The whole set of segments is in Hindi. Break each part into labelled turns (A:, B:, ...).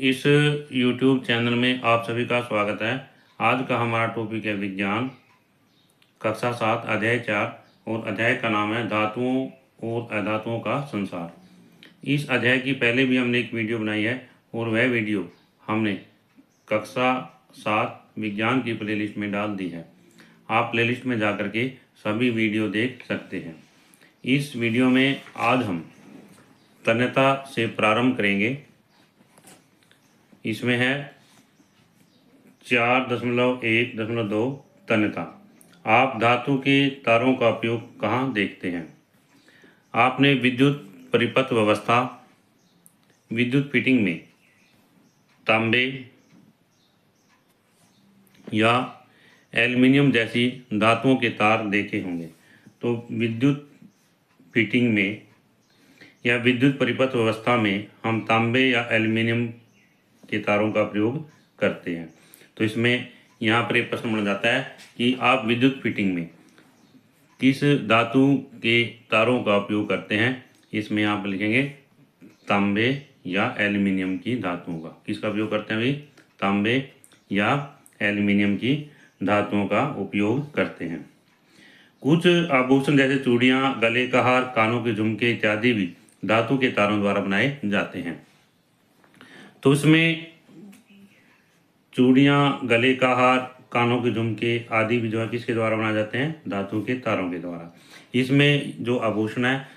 A: इस YouTube चैनल में आप सभी का स्वागत है। आज का हमारा टॉपिक है विज्ञान, कक्षा 7 अध्याय 4 और अध्याय का नाम है धातुओं और अधातुओं का संसार। इस अध्याय की पहले भी हमने एक वीडियो बनाई है और वह वीडियो हमने कक्षा 7 विज्ञान की प्लेलिस्ट में डाल दी है। आप प्लेलिस्ट में जाकर के सभी वीडियो देख सकते हैं। इस वीडियो में आज हम तन्यता से प्रारंभ करेंगे। इसमें है 4.1.2 तन्यता। आप धातु के तारों का उपयोग कहाँ देखते हैं? आपने विद्युत परिपथ व्यवस्था, विद्युत फिटिंग में तांबे या एल्युमिनियम जैसी धातुओं के तार देखे होंगे। तो विद्युत फिटिंग में या विद्युत परिपथ व्यवस्था में हम तांबे या एल्युमिनियम के तारों का प्रयोग करते हैं। तो इसमें यहाँ पर एक प्रश्न बन जाता है कि आप विद्युत फिटिंग में किस धातु के तारों का उपयोग करते हैं। इसमें यहाँ पर लिखेंगे तांबे या एल्युमिनियम की धातुओं का। किसका उपयोग करते हैं भाई? तांबे या एल्युमिनियम की धातुओं का उपयोग करते हैं। कुछ आभूषण जैसे चूड़ियाँ, गले का हार, कानों के झुमके इत्यादि भी धातु के तारों द्वारा बनाए जाते हैं। तो इसमें चूड़ियाँ, गले का हार, कानों के झुमके आदि भी जो है किसके द्वारा बनाए जाते हैं? धातु के तारों के द्वारा। इसमें जो आभूषण है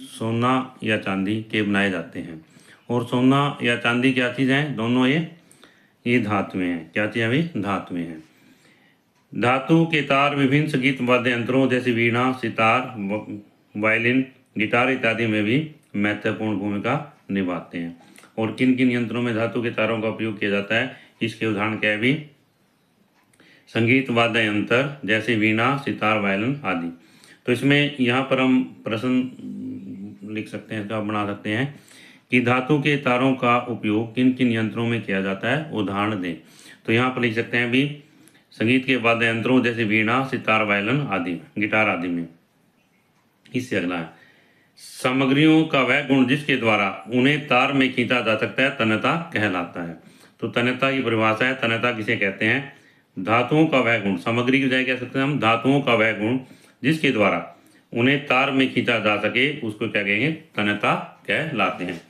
A: सोना या चांदी के बनाए जाते हैं। और सोना या चांदी क्या चीज़ है? दोनों ये धातुएं हैं। क्या चीज़ है भाई? धातुएं हैं। धातु के तार विभिन्न संगीत वाद्य यंत्रों जैसे वीणा, सितार, वायलिन, गिटार इत्यादि में भी महत्वपूर्ण भूमिका निभाते हैं। और किन किन यंत्रों में धातु के तारों का उपयोग किया जाता है? इसके उदाहरण क्या है भी? संगीत वाद्य यंत्र जैसे वीणा, सितार, वायलिन आदि। तो इसमें यहाँ पर हम प्रश्न लिख सकते हैं, इसका बना सकते हैं कि धातु के तारों का उपयोग किन किन यंत्रों में किया जाता है, उदाहरण दें। तो यहाँ पर लिख सकते हैं भी संगीत के वाद्य यंत्रों जैसे वीणा, सितार, वायलिन आदि, गिटार आदि में। इससे अगला है सामग्रियों का वह गुण जिसके द्वारा उन्हें तार में खींचा जा सकता है तन्यता कहलाता है। तो तन्यता की परिभाषा है, तन्यता किसे कहते हैं? धातुओं का वह गुण, सामग्री की बजाय कह सकते हैं हम धातुओं का वह गुण जिसके द्वारा उन्हें तार में खींचा जा सके, उसको क्या कहेंगे? तन्यता कहलाते हैं।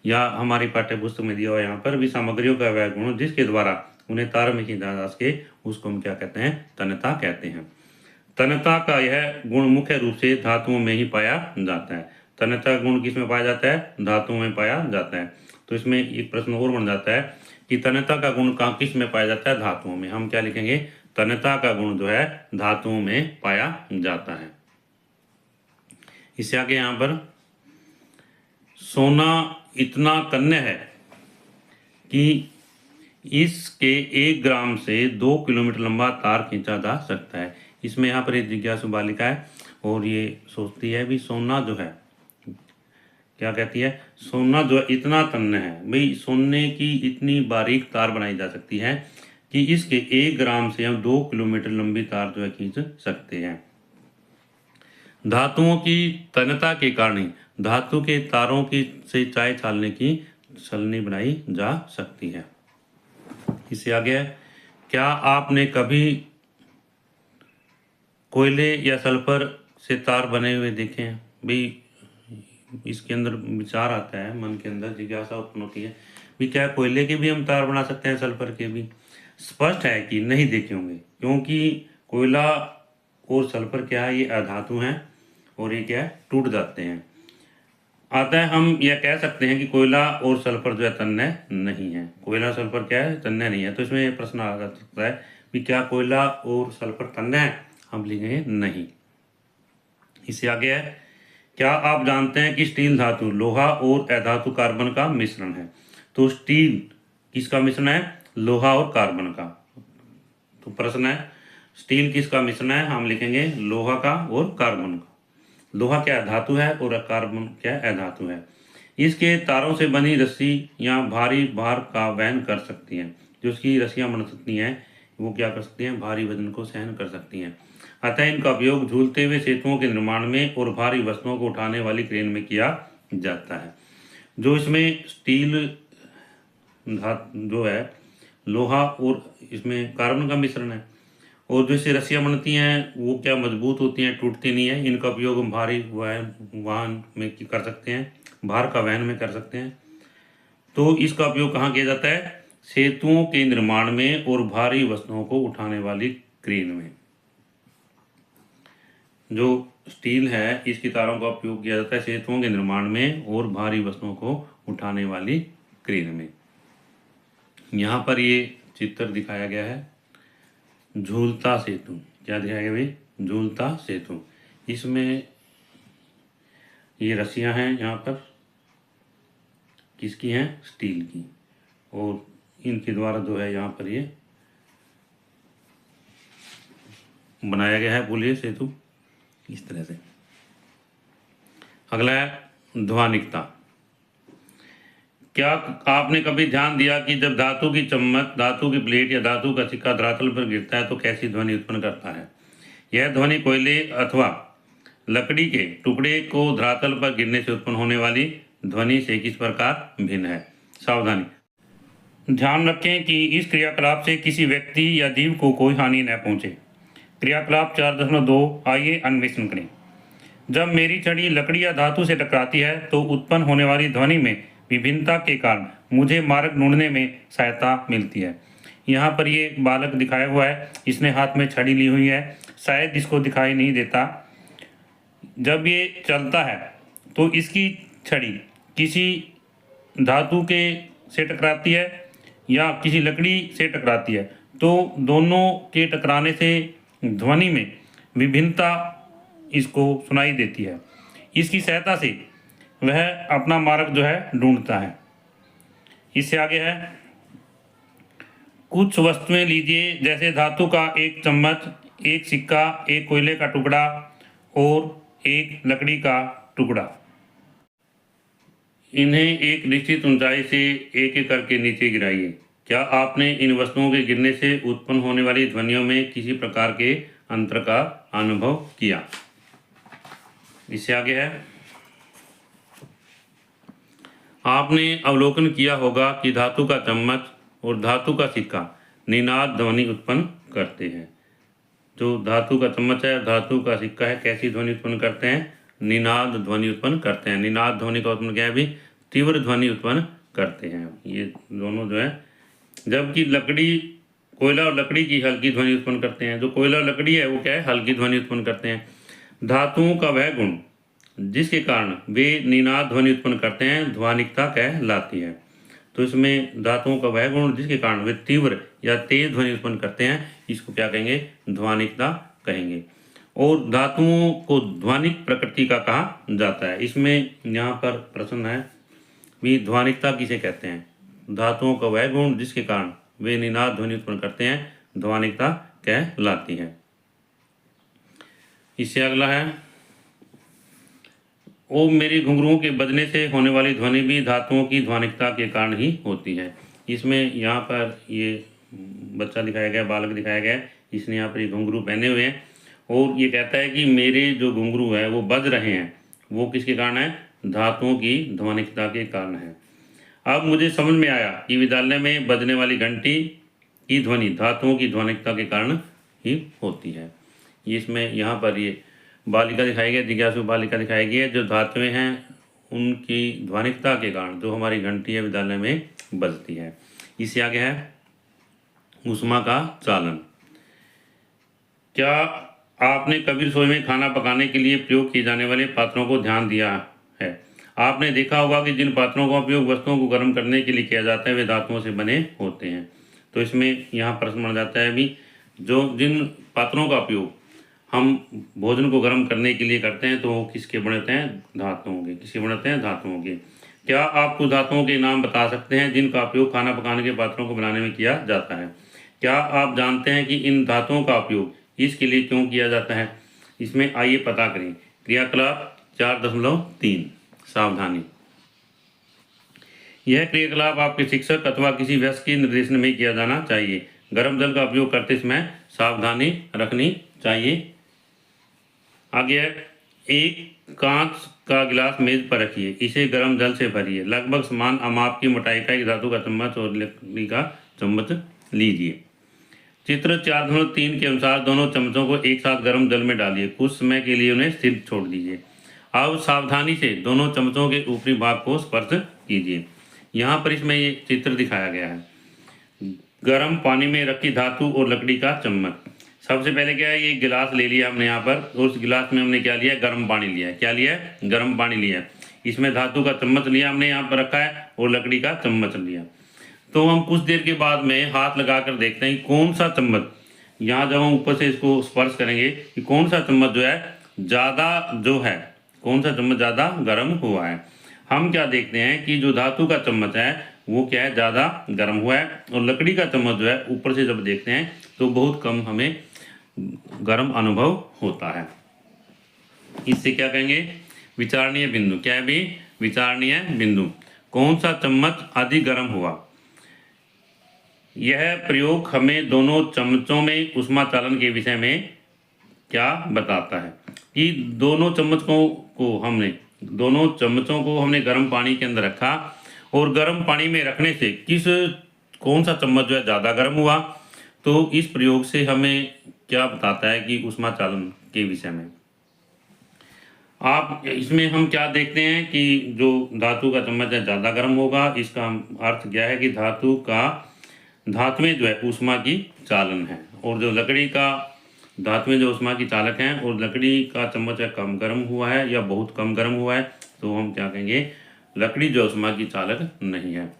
A: या हमारी पाठ्य पुस्तक में दिया हुआ यहाँ पर भी सामग्रियों का वह गुण जिसके द्वारा उन्हें तार में खींचा जा सके, उसको हम क्या कहते हैं? तन्यता कहते हैं। तन्यता का यह गुण मुख्य रूप से धातुओं में ही पाया जाता है। तन्यता गुण किस में पाया जाता है? धातुओं में पाया जाता है। तो इसमें एक प्रश्न और बन जाता है कि तन्यता का गुण कहाँ किस में पाया जाता है? धातुओं में। हम क्या लिखेंगे? तन्यता का गुण जो है धातुओं में पाया जाता है। इससे आगे यहाँ पर सोना इतना तन्य है कि इसके 1 ग्राम से 2 किलोमीटर लंबा तार खींचा जा सकता है। इसमें यहाँ पर एक जिज्ञासु बालिका है और ये सोचती है भी सोना जो है, क्या कहती है? सोना जो है इतना तन्य है। भाई सोने की इतनी बारीक तार बनाई जा सकती है कि इसके 1 ग्राम से हम 2 किलोमीटर लंबी तार जो है खींच सकते हैं। धातुओं की तन्यता के कारण ही धातु के तारों की से चाय छालने की छलनी बनाई जा सकती है। इससे आगे है, क्या आपने कभी कोयले या सल्फर से तार बने हुए देखे हैं? भाई इसके अंदर विचार आता है, मन के अंदर जिज्ञासा उत्पन्न होती है भी क्या कोयले के भी हम तार बना सकते हैं, सल्फर के भी? स्पष्ट है कि नहीं देखे होंगे, क्योंकि कोयला और सल्फर क्या है? ये अधातु हैं और ये क्या है? टूट जाते हैं। अतः हम यह कह सकते हैं कि कोयला और सल्फर जो है तन्य नहीं है। कोयला सल्फर क्या है? तन्य नहीं है। तो इसमें प्रश्न आ सकता है कि क्या कोयला और सल्फर तन्य है? हम लिखेंगे नहीं। इससे आगे है, क्या आप जानते हैं कि स्टील धातु लोहा और अधातु कार्बन का मिश्रण है? तो स्टील किसका मिश्रण है? लोहा और कार्बन का। तो प्रश्न है स्टील किसका मिश्रण है? हम लिखेंगे लोहा का और कार्बन का। लोहा क्या धातु है और कार्बन क्या अधातु है। इसके तारों से बनी रस्सी या भारी भार का वहन कर सकती हैं। जो उसकी रस्सियां बन सकती हैं वो क्या कर सकती हैं? भारी वजन को सहन कर सकती हैं। अतः इनका उपयोग झूलते हुए सेतुओं के निर्माण में और भारी वस्तुओं को उठाने वाली क्रेन में किया जाता है। जो इसमें स्टील जो है लोहा और इसमें कार्बन का मिश्रण है। और जो इससे रस्सियाँ बनती हैं वो क्या मजबूत होती हैं, टूटती नहीं है। इनका उपयोग हम भारी वाहन में कर सकते हैं, भार का वहन में कर सकते हैं। तो इसका उपयोग कहाँ किया जाता है? सेतुओं के निर्माण में और भारी वस्तुओं को उठाने वाली क्रेन में। जो स्टील है इसकी तारों का उपयोग किया जाता है सेतुओं के निर्माण में और भारी वस्तुओं को उठाने वाली क्रेन में। यहाँ पर ये चित्र दिखाया गया है झूलता सेतु। क्या दिखाया गया भाई? झूलता सेतु। इसमें ये रस्सियाँ हैं, यहाँ पर किसकी हैं? स्टील की। और इनके द्वारा जो है यहाँ पर ये बनाया गया है पुल, ये सेतु इस तरह से। अगला है ध्वनिकता। क्या आपने कभी ध्यान दिया कि जब धातु की चम्मच, धातु की प्लेट या धातु का सिक्का धरातल पर गिरता है तो कैसी ध्वनि उत्पन्न करता है? यह ध्वनि कोयले अथवा लकड़ी के टुकड़े को धरातल पर गिरने से उत्पन्न होने वाली ध्वनि से किस प्रकार भिन्न है? सावधानी। ध्यान रखें कि इस क्रियाकलाप से किसी व्यक्ति या जीव को कोई हानि न पहुंचे। क्रियाकलाप 4.2 आइए अन्वेषण करें। जब मेरी छड़ी लकड़ी या धातु से टकराती है तो उत्पन्न होने वाली ध्वनि में विभिन्नता के कारण मुझे मार्ग ढूंढने में सहायता मिलती है। यहाँ पर ये बालक दिखाया हुआ है, इसने हाथ में छड़ी ली हुई है, शायद इसको दिखाई नहीं देता। जब ये चलता है तो इसकी छड़ी किसी धातु के से टकराती है या किसी लकड़ी से टकराती है, तो दोनों के टकराने से ध्वनि में विभिन्नता इसको सुनाई देती है। इसकी सहायता से वह अपना मार्ग जो है ढूंढता है। इससे आगे है कुछ वस्तुएं लीजिए, जैसे धातु का एक चम्मच, एक सिक्का, एक कोयले का टुकड़ा और एक लकड़ी का टुकड़ा। इन्हें एक निश्चित ऊंचाई से एक एक करके नीचे गिराइए। क्या आपने इन वस्तुओं के गिरने से उत्पन्न होने वाली ध्वनियों में किसी प्रकार के अंतर का अनुभव किया? इससे आगे है आपने अवलोकन किया होगा कि धातु का चम्मच और धातु का सिक्का निनाद ध्वनि उत्पन्न करते हैं। जो धातु का चम्मच है और धातु का सिक्का है, कैसी ध्वनि उत्पन्न करते हैं? निनाद ध्वनि उत्पन्न करते हैं। निनाद ध्वनि का उत्पन्न क्या है भी? तीव्र ध्वनि उत्पन्न करते हैं ये दोनों जो है। जबकि लकड़ी, कोयला और लकड़ी की हल्की ध्वनि उत्पन्न करते हैं। जो कोयला और लकड़ी है वो क्या है? हल्की ध्वनि उत्पन्न करते हैं। धातुओं का वह गुण जिसके कारण वे निनाद ध्वनि उत्पन्न करते हैं ध्वनिकता कहलाती है। तो इसमें धातुओं का वह गुण जिसके कारण वे तीव्र या तेज ध्वनि उत्पन्न करते हैं, इसको क्या कहेंगे? ध्वनिकता कहेंगे। और धातुओं को ध्वनिक प्रकृति का कहा जाता है। इसमें यहाँ पर प्रश्न है भी ध्वनिकता किसे कहते हैं? धातुओं का वह गुण जिसके कारण वे निनाद ध्वनि उत्पन्न करते हैं ध्वनिकता कहलाती है। इससे अगला है ओ मेरी घुंघरुओं के बजने से होने वाली ध्वनि भी धातुओं की ध्वनिकता के कारण ही होती है। इसमें यहाँ पर ये बच्चा दिखाया गया, बालक दिखाया गया, इसने यहाँ पर ये घुंघरू पहने हुए हैं और ये कहता है कि मेरे जो घुंघरू है वो बज रहे हैं, वो किसके कारण है? धातुओं की ध्वनिकता के कारण है। अब मुझे समझ में आया कि विद्यालय में बजने वाली घंटी की ध्वनि धातुओं की ध्वनिकता के कारण ही होती है। इसमें यहाँ पर ये बालिका दिखाई गई, जिज्ञासु बालिका दिखाई गई है। जो धातुएं हैं उनकी ध्वनिकता के कारण जो हमारी घंटी है विद्यालय में बजती है। इससे आगे है ऊष्मा का चालन। क्या आपने कभी रसोई में खाना पकाने के लिए प्रयोग किए जाने वाले पात्रों को ध्यान दिया है? आपने देखा होगा कि जिन पात्रों का उपयोग वस्तुओं को गर्म करने के लिए किया जाता है वे धातुओं से बने होते हैं। तो इसमें यहाँ प्रश्न बन जाता है भी जो जिन पात्रों का उपयोग हम भोजन को गर्म करने के लिए करते हैं तो वो किसके बने होते हैं? धातुओं के। किसके बने होते हैं? धातुओं के। क्या आप कुछ धातुओं के नाम बता सकते हैं जिनका उपयोग खाना पकाने के पात्रों को बनाने में किया जाता है? क्या आप जानते हैं कि इन धातुओं का उपयोग इसके लिए क्यों किया जाता है? इसमें आइए पता करें। क्रियाकलाप 4.3 सावधानी। यह क्रियाकलाप आपके शिक्षक अथवा किसी वयस्क के निर्देशन में किया जाना चाहिए। गर्म जल का उपयोग करते समय सावधानी रखनी चाहिए। आगे है एक कांच का गिलास मेज पर रखिए, इसे गर्म जल से भरिए, लगभग समान माप की मोटाई का एक धातु का चम्मच और लकड़ी का चम्मच लीजिए। चित्र 4.3 के अनुसार दोनों चम्मचों को एक साथ गर्म जल में डालिए, कुछ समय के लिए उन्हें स्थिर छोड़ दीजिए। अब सावधानी से दोनों चम्मचों के ऊपरी भाग को स्पर्श कीजिए। यहाँ पर इसमें ये चित्र दिखाया गया है। गर्म पानी में रखी धातु और लकड़ी का चम्मच। सबसे पहले क्या है, ये गिलास ले लिया हमने यहाँ पर, उस गिलास में हमने क्या लिया, गर्म पानी लिया है। क्या लिया है, गर्म पानी लिया है। इसमें धातु का चम्मच लिया हमने यहाँ पर रखा है और लकड़ी का चम्मच लिया। तो हम कुछ देर के बाद में हाथ लगाकर देखते हैं कौन सा चम्मच, यहाँ जब हम ऊपर से इसको स्पर्श करेंगे कि कौन सा चम्मच जो है ज़्यादा जो है, कौन सा चम्मच ज़्यादा गर्म हुआ है। हम क्या देखते हैं कि जो धातु का चम्मच है वो क्या है, ज़्यादा गर्म हुआ है, और लकड़ी का चम्मच जो है ऊपर से जब देखते हैं तो बहुत कम हमें गर्म अनुभव होता है। इससे क्या कहेंगे, विचारणीय बिंदु। क्या है भी, विचारणीय बिंदु। कौन सा चम्मच अधिक गर्म हुआ। यह प्रयोग हमें दोनों चम्मचों में ऊष्मा चालन के विषय में क्या बताता है कि दोनों चम्मचों को हमने गर्म पानी के अंदर रखा, और गर्म पानी में रखने से कौन सा चम्मच जो है ज़्यादा गर्म हुआ। तो इस प्रयोग से हमें क्या बताता है कि ऊष्मा चालन के विषय में। आप इसमें हम क्या देखते हैं कि जो धातु का चम्मच है ज़्यादा गर्म होगा। इसका अर्थ क्या है कि धातुएं जो है ऊष्मा की चालन है, और जो लकड़ी का धातुएं जो ऊष्मा की चालक हैं, और लकड़ी का चम्मच है कम गर्म हुआ है या बहुत कम गर्म हुआ है, तो हम क्या कहेंगे, लकड़ी जो ऊष्मा की चालक नहीं है।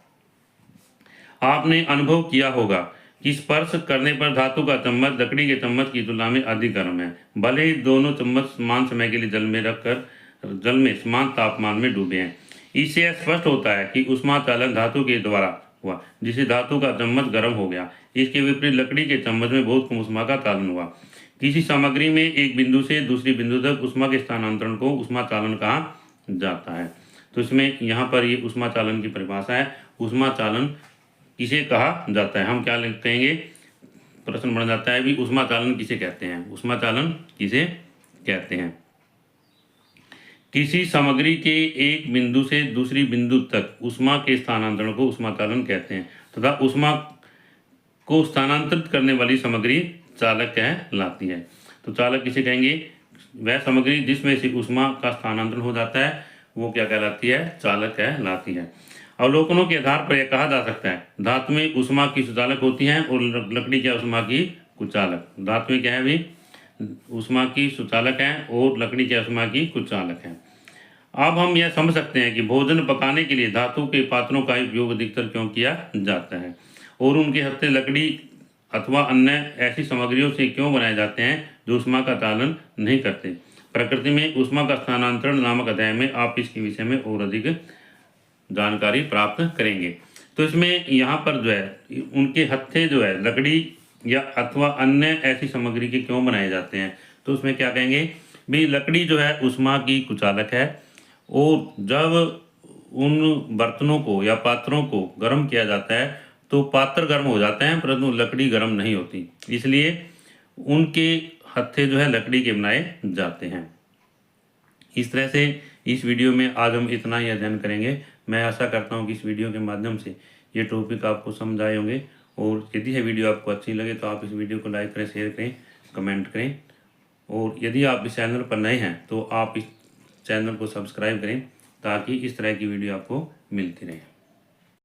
A: आपने अनुभव किया होगा कि स्पर्श करने पर धातु का चम्मच लकड़ी के चम्मच की तुलना में अधिक गर्म है, भले ही दोनों चम्मच समान समय के लिए जल में समान तापमान में डूबे हैं। इससे यह स्पष्ट होता है कि ऊष्मा चालन धातु के द्वारा हुआ, जिससे धातु का चम्मच गर्म हो गया। इसके विपरीत लकड़ी के चम्मच में बहुत कम ऊष्मा का चालन हुआ। किसी सामग्री में एक बिंदु से दूसरी बिंदु तक ऊष्मा के स्थानांतरण को ऊष्मा चालन कहा जाता है। तो इसमें यहाँ पर ये ऊष्मा चालन की परिभाषा है। ऊष्मा चालन किसे कहा जाता है, हम क्या कहेंगे, प्रश्न बन जाता है भी ऊष्मा चालन किसे कहते हैं। ऊष्मा चालन किसे कहते हैं, किसी सामग्री के एक बिंदु से दूसरी बिंदु तक ऊष्मा के स्थानांतरण को ऊष्मा चालन कहते हैं, तथा ऊष्मा को स्थानांतरित करने वाली सामग्री चालक कहलाती है। तो चालक किसे कहेंगे, वह सामग्री जिसमें से ऊष्मा का स्थानांतरण हो जाता है वो क्या कहलाती है, चालक कहलाती है। अवलोकनों के आधार पर यह कहा जा सकता है धातुएं ऊष्मा की सुचालक होती हैं और लकड़ी क्या ऊष्मा की कुचालक। धातुएं क्या है भी, ऊष्मा की सुचालक हैं, और लकड़ी क्या ऊष्मा की कुचालक है। अब हम यह समझ सकते हैं कि भोजन पकाने के लिए धातु के पात्रों का उपयोग अधिकतर क्यों किया जाता है, और उनके हत्थे लकड़ी अथवा अन्य ऐसी सामग्रियों से क्यों बनाए जाते हैं जो ऊष्मा का चालन नहीं करते। प्रकृति में ऊष्मा का स्थानांतरण नामक अध्याय में आप इसके विषय में और अधिक जानकारी प्राप्त करेंगे। तो इसमें यहाँ पर जो है उनके हत्थे जो है लकड़ी या अथवा अन्य ऐसी सामग्री के क्यों बनाए जाते हैं, तो उसमें क्या कहेंगे भी, लकड़ी जो है ऊष्मा की कुचालक है, और जब उन बर्तनों को या पात्रों को गर्म किया जाता है तो पात्र गर्म हो जाते हैं, परंतु लकड़ी गर्म नहीं होती, इसलिए उनके हत्थे जो है लकड़ी के बनाए जाते हैं। इस तरह से इस वीडियो में आज हम इतना ही अध्ययन करेंगे। मैं आशा करता हूँ कि इस वीडियो के माध्यम से ये टॉपिक आपको समझ आए होंगे, और यदि यह वीडियो आपको अच्छी लगे तो आप इस वीडियो को लाइक करें, शेयर करें, कमेंट करें, और यदि आप इस चैनल पर नए हैं तो आप इस चैनल को सब्सक्राइब करें ताकि इस तरह की वीडियो आपको मिलती रहे।